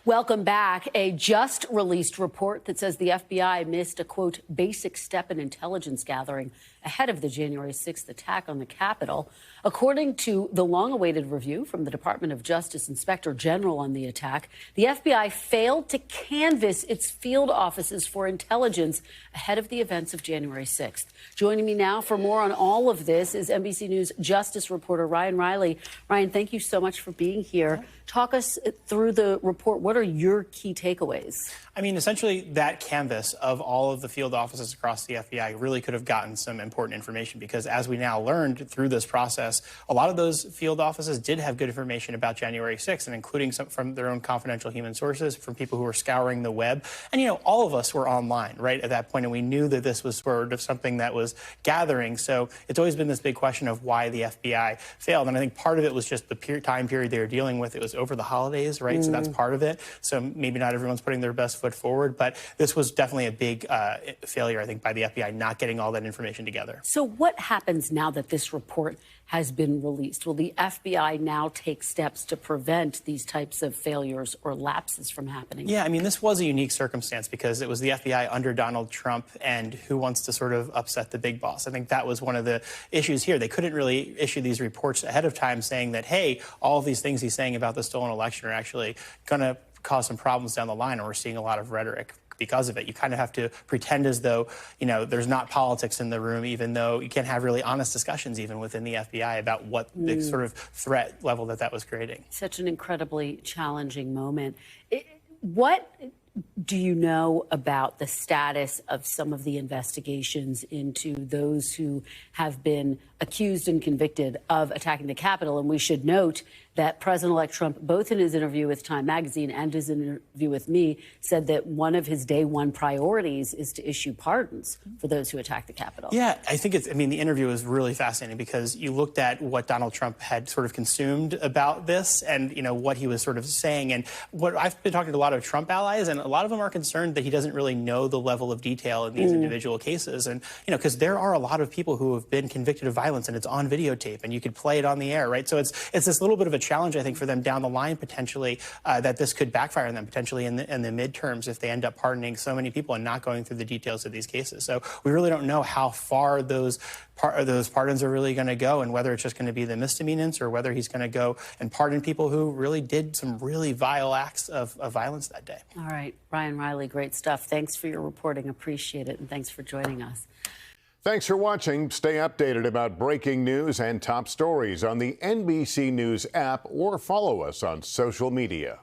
Welcome back. A just released report that says the FBI missed a, quote, basic step in intelligence gathering ahead of the January 6th attack on the Capitol. According to the long-awaited review from the Department of Justice Inspector General on the attack, the FBI failed to canvass its field offices for intelligence ahead of the events of January 6th. Joining me now for more on all of this is NBC News Justice reporter Ryan Reilly. Ryan, thank you so much for being here. Talk us through the report. What are your key takeaways? I mean, essentially, that canvas of all of the field offices across the FBI really could have gotten some important information because, as we now learned through this process, a lot of those field offices did have good information about January 6th, and including some from their own confidential human sources, from people who were scouring the web. And, you know, all of us were online, right, at that point, and we knew that this was sort of something that was gathering. So it's always been this big question of why the FBI failed. And I think part of it was just the time period they were dealing with. It was over the holidays, right? So that's part of it. So maybe not everyone's putting their best foot forward, but this was definitely a big failure, I think, by the FBI not getting all that information together. So what happens now that this report has been released? Will the FBI now take steps to prevent these types of failures or lapses from happening? Yeah, I mean, this was a unique circumstance because it was the FBI under Donald Trump, and who wants to sort of upset the big boss? I think that was one of the issues here. They couldn't really issue these reports ahead of time saying that, hey, all of these things he's saying about the stolen election are actually going to cause some problems down the line, and we're seeing a lot of rhetoric because of it. You kind of have to pretend as though, you know, there's not politics in the room, even though you can't have really honest discussions even within the FBI about what the sort of threat level that was creating. Such an incredibly challenging moment. What do you know about the status of some of the investigations into those who have been accused and convicted of attacking the Capitol? And we should note that President-elect Trump, both in his interview with Time magazine and his interview with me, said that one of his day one priorities is to issue pardons for those who attacked the Capitol. Yeah, I think the interview was really fascinating because you looked at what Donald Trump had sort of consumed about this and, you know, what he was sort of saying. And what I've been talking to a lot of Trump allies, and a lot of them are concerned that he doesn't really know the level of detail in these individual cases. And, you know, because there are a lot of people who have been convicted of violence and it's on videotape and you could play it on the air, right? So it's this little bit of a challenge, I think, for them down the line, potentially, that this could backfire on them, potentially in the midterms, if they end up pardoning so many people and not going through the details of these cases. So we really don't know how far those pardons are really going to go, and whether it's just going to be the misdemeanors or whether he's going to go and pardon people who really did some really vile acts of violence that day. All right. Ryan Reilly, great stuff. Thanks for your reporting. Appreciate it. And thanks for joining us. Thanks for watching. Stay updated about breaking news and top stories on the NBC News app or follow us on social media.